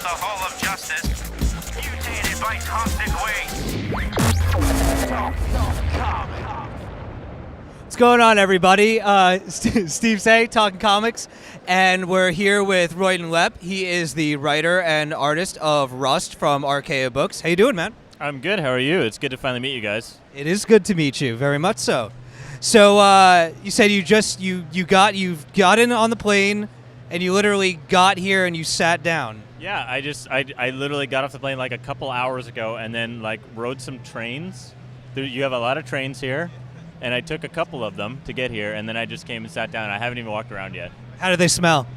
the Hall of Justice, mutated by cosmic waste. What's going on, everybody? Steve Say, Talking Comics, and we're here with Royden Lepp. He is the writer and artist of Rust from Archaea Books. How you doing, man? I'm good. How are you? It's good to finally meet you guys. It is good to meet you, very much so. So you said you got in on the plane, and you literally got here and you sat down. Yeah, I literally got off the plane like a couple hours ago, and then like rode some trains. You have a lot of trains here, and I took a couple of them to get here, and then I just came and sat down. I haven't even walked around yet. How do they smell?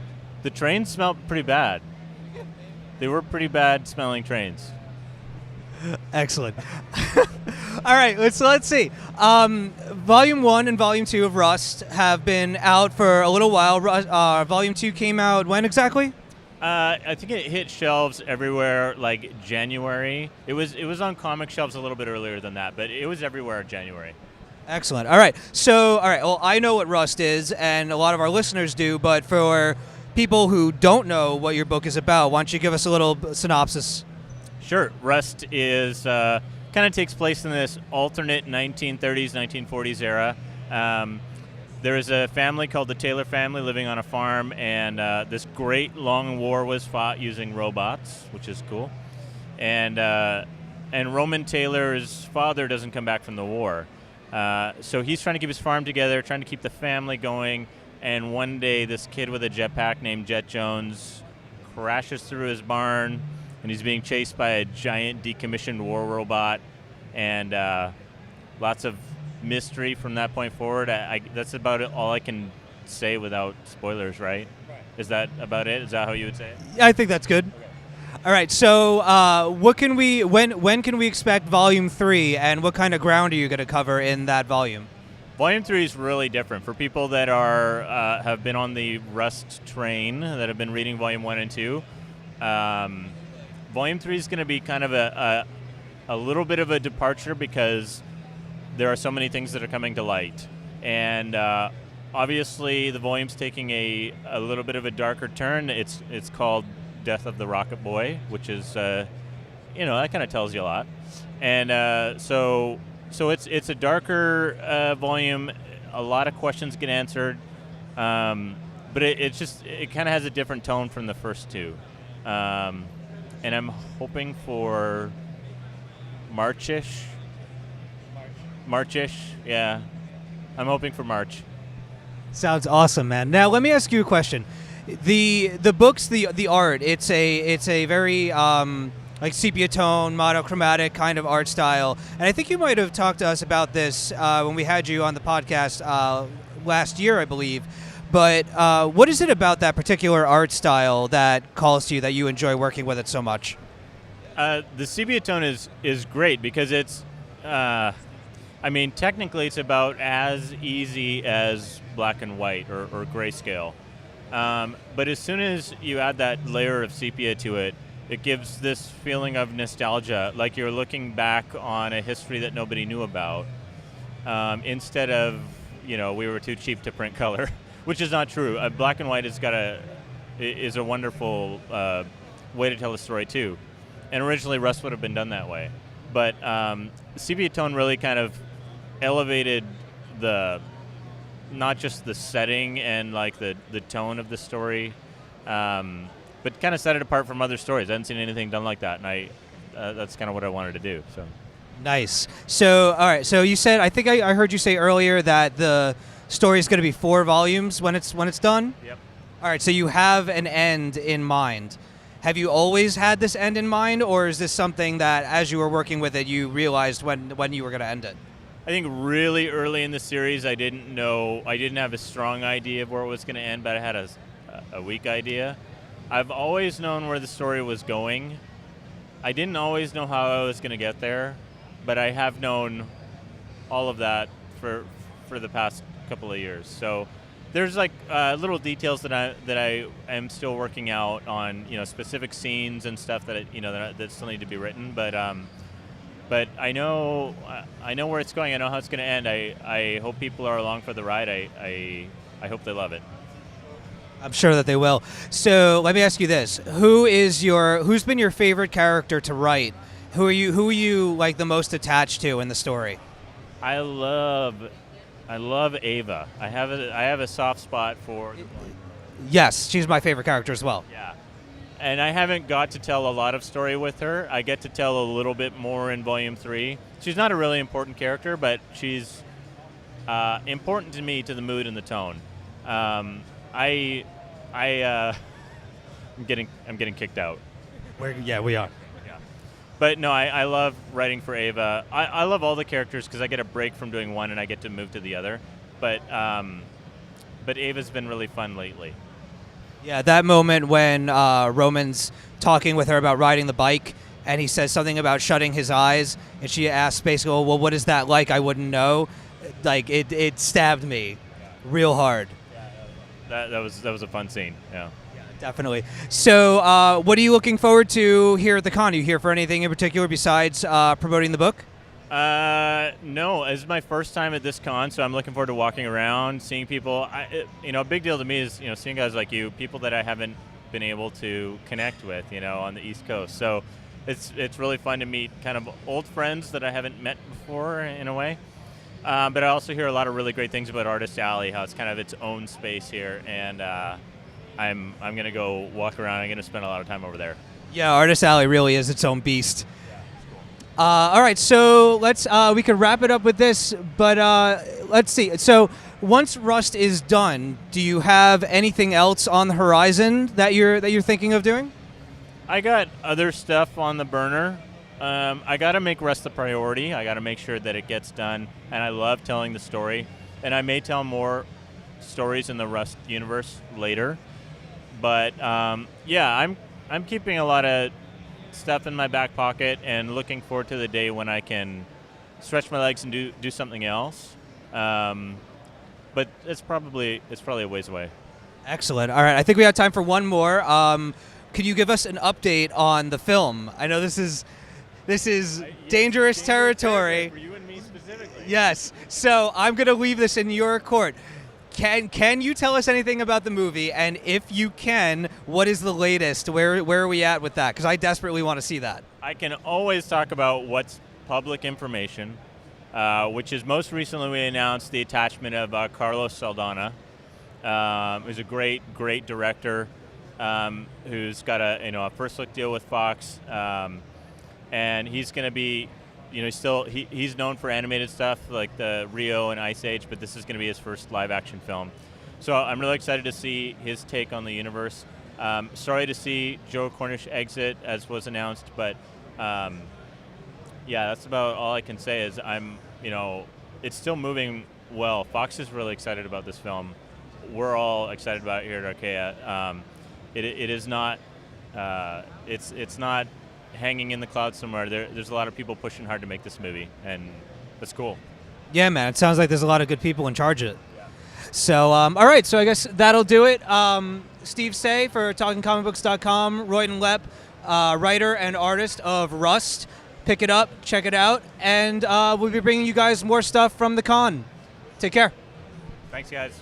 The trains smelled pretty bad. They were pretty bad smelling trains. Excellent. All right, let's see. Volume 1 and Volume 2 of Rust have been out for a little while. Volume 2 came out when exactly? I think it hit shelves everywhere like January. It was on comic shelves a little bit earlier than that, but it was everywhere in January. Excellent. All right. So, well, I know what Rust is, and a lot of our listeners do, but for people who don't know what your book is about, why don't you give us a little synopsis? Sure. Rust is kind of takes place in this alternate 1930s, 1940s era. There is a family called the Taylor family living on a farm, and this great long war was fought using robots, which is cool. And Roman Taylor's father doesn't come back from the war. So he's trying to keep his farm together, trying to keep the family going, and one day this kid with a jetpack named Jet Jones crashes through his barn, and he's being chased by a giant decommissioned war robot, and lots of mystery from that point forward. That's about all I can say without spoilers, right? Is that about it? Is that how you would say it? I think that's good. Okay. All right, so when can we expect Volume 3, and what kind of ground are you going to cover in that volume? Volume 3 is really different. For people that have been on the Rust train, that have been reading Volume 1 and 2, Volume 3 is going to be kind of a little bit of a departure because there are so many things that are coming to light. And obviously the volume's taking a little bit of a darker turn. It's called Death of the Rocket Boy, which is, that kind of tells you a lot. And so it's a darker volume. A lot of questions get answered. But it kind of has a different tone from the first two. And I'm hoping for March-ish, yeah. I'm hoping for March. Sounds awesome, man. Now let me ask you a question. The books, the art, it's a very like sepia tone, monochromatic kind of art style. And I think you might have talked to us about this when we had you on the podcast last year, I believe. But what is it about that particular art style that calls to you, that you enjoy working with it so much? The sepia tone is great because it's, technically it's about as easy as black and white or grayscale. But as soon as you add that layer of sepia to it, it gives this feeling of nostalgia, like you're looking back on a history that nobody knew about, instead of, we were too cheap to print color. Which is not true. Black and white is a wonderful way to tell a story too, and originally Rust would have been done that way, but sepia tone really kind of elevated not just the setting and like the tone of the story, but kind of set it apart from other stories. I hadn't seen anything done like that, and that's kind of what I wanted to do. So nice. So all right. So you said, I think I heard you say earlier that the story is going to be 4 volumes when it's done? Yep. All right, so you have an end in mind. Have you always had this end in mind, or is this something that as you were working with it, you realized when you were going to end it? I think really early in the series, I didn't have a strong idea of where it was going to end, but I had a weak idea. I've always known where the story was going. I didn't always know how I was going to get there, but I have known all of that for the past couple of years. So there's like little details that I am still working out on, specific scenes and stuff that that still need to be written. But I know where it's going. I know how it's going to end. I hope people are along for the ride. I hope they love it. I'm sure that they will. So let me ask you this: who's been your favorite character to write? Who are you like the most attached to in the story? I love Ava. I have a soft spot for. Yes, she's my favorite character as well. Yeah. And I haven't got to tell a lot of story with her. I get to tell a little bit more in Volume 3. She's not a really important character, but she's important to me, to the mood and the tone. I'm getting kicked out. We are. Yeah. But no, I love writing for Ava. I love all the characters because I get a break from doing one and I get to move to the other. But Ava's been really fun lately. Yeah, that moment when Roman's talking with her about riding the bike, and he says something about shutting his eyes, and she asks basically, "Well, what is that like? I wouldn't know." Like it stabbed me real hard. Yeah, that was a fun scene. Yeah. Yeah, definitely. So, what are you looking forward to here at the con? Are you here for anything in particular besides promoting the book? No, this is my first time at this con, so I'm looking forward to walking around, seeing people. A big deal to me is, seeing guys like you, people that I haven't been able to connect with, on the East Coast. So it's really fun to meet kind of old friends that I haven't met before in a way. But I also hear a lot of really great things about Artist Alley, how it's kind of its own space here, and I'm going to go walk around. I'm going to spend a lot of time over there. Yeah, Artist Alley really is its own beast. All right, so we can wrap it up with this, but let's see. So once Rust is done, do you have anything else on the horizon that you're thinking of doing? I got other stuff on the burner. I got to make Rust the priority. I got to make sure that it gets done, and I love telling the story. And I may tell more stories in the Rust universe later. But I'm keeping a lot of stuff in my back pocket and looking forward to the day when I can stretch my legs and do something else. But it's probably a ways away. Excellent. All right, I think we have time for one more. Could you give us an update on the film? I know this is dangerous territory. For you and me specifically. Yes. So I'm going to leave this in your court. Can you tell us anything about the movie? And if you can, what is the latest? Where are we at with that? Because I desperately want to see that. I can always talk about what's public information, which is most recently we announced the attachment of Carlos Saldana, who's a great director who's got a first look deal with Fox, and he's going to be. He's known for animated stuff like the Rio and Ice Age, but this is going to be his first live-action film. So I'm really excited to see his take on the universe. Sorry to see Joe Cornish exit, as was announced, but that's about all I can say. Is it's still moving well. Fox is really excited about this film. We're all excited about it here at Archaea. It is not. It's not hanging in the clouds somewhere. There's a lot of people pushing hard to make this movie, and that's cool. Yeah, man. It sounds like there's a lot of good people in charge of it. Yeah. So, all right. So I guess that'll do it. Steve Say for TalkingComicBooks.com, Royden Lepp, writer and artist of Rust. Pick it up, check it out, and we'll be bringing you guys more stuff from the con. Take care. Thanks, guys.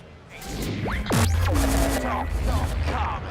Talk, talk,